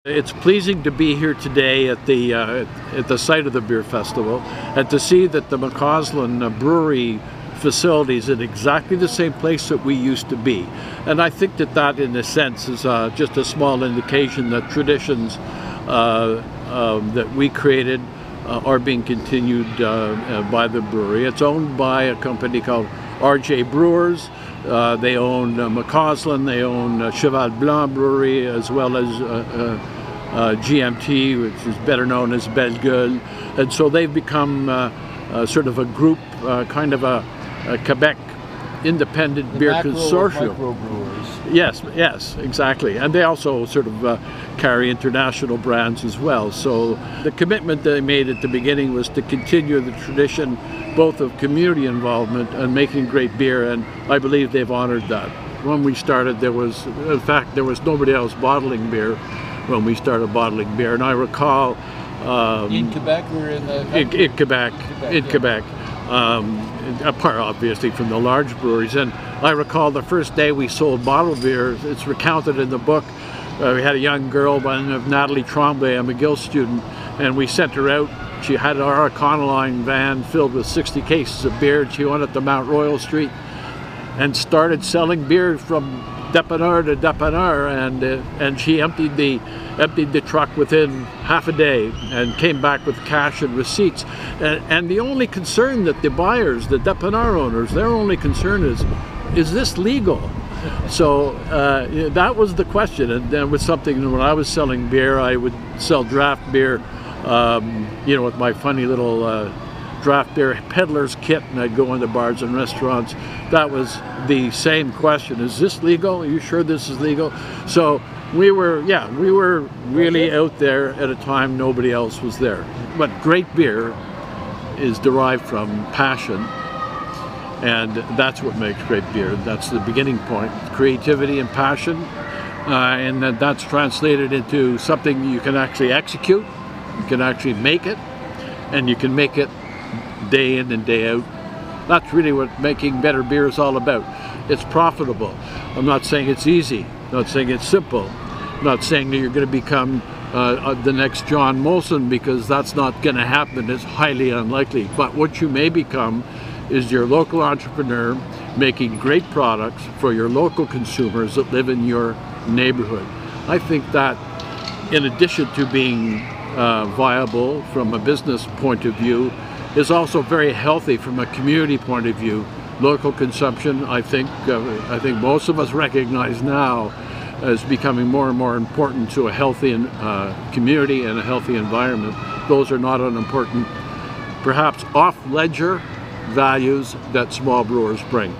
It's pleasing to be here today at the site of the beer festival and to see that the McAuslan brewery facility is in exactly the same place that we used to be. And I think that in a sense is just a small indication that traditions that we created are being continued by the brewery. It's owned by a company called RJ Brewers. They own McAuslan, they own Cheval Blanc Brewery, as well as GMT, which is better known as Belle Gueule. And so they've become sort of a group, kind of a Quebec independent beer consortium. Yes, exactly. And they also sort of carry international brands as well. So the commitment they made at the beginning was to continue the tradition both of community involvement and making great beer, and I believe they've honored that. When we started, there was nobody else bottling beer when we started bottling beer, and I recall in Quebec or in the in Quebec, apart obviously from the large breweries. And I recall the first day we sold bottled beer, it's recounted in the book. We had a young girl by the name of Natalie Tremblay, a McGill student, and we sent her out. She had our Econoline van filled with 60 cases of beer, and she went up to Mount Royal Street and started selling beer from dépanneur to dépanneur, and she emptied the truck within half a day and came back with cash and receipts. And the only concern that the buyers, the dépanneur owners, their only concern is this legal? So that was the question. And then with something, when I was selling beer, I would sell draft beer, with my funny little draft beer peddler's kit, and I'd go into bars and restaurants. That was the same question: is this legal? Are you sure this is legal? So we were really out there at a time nobody else was there. But great beer is derived from passion, and that's what makes great beer. That's the beginning point: creativity and passion, and that's translated into something you can actually execute. You can actually make it, and you can make it day in and day out. That's really what making better beer is all about. It's profitable. I'm not saying it's easy. I'm not saying it's simple. I'm not saying that you're going to become the next John Molson, because that's not going to happen. It's highly unlikely. But what you may become is your local entrepreneur making great products for your local consumers that live in your neighborhood. I think that, in addition to being viable from a business point of view, is also very healthy from a community point of view. Local consumption, I think most of us recognize now, as becoming more and more important to a healthy community and a healthy environment. Those are not unimportant, perhaps off-ledger values that small brewers bring.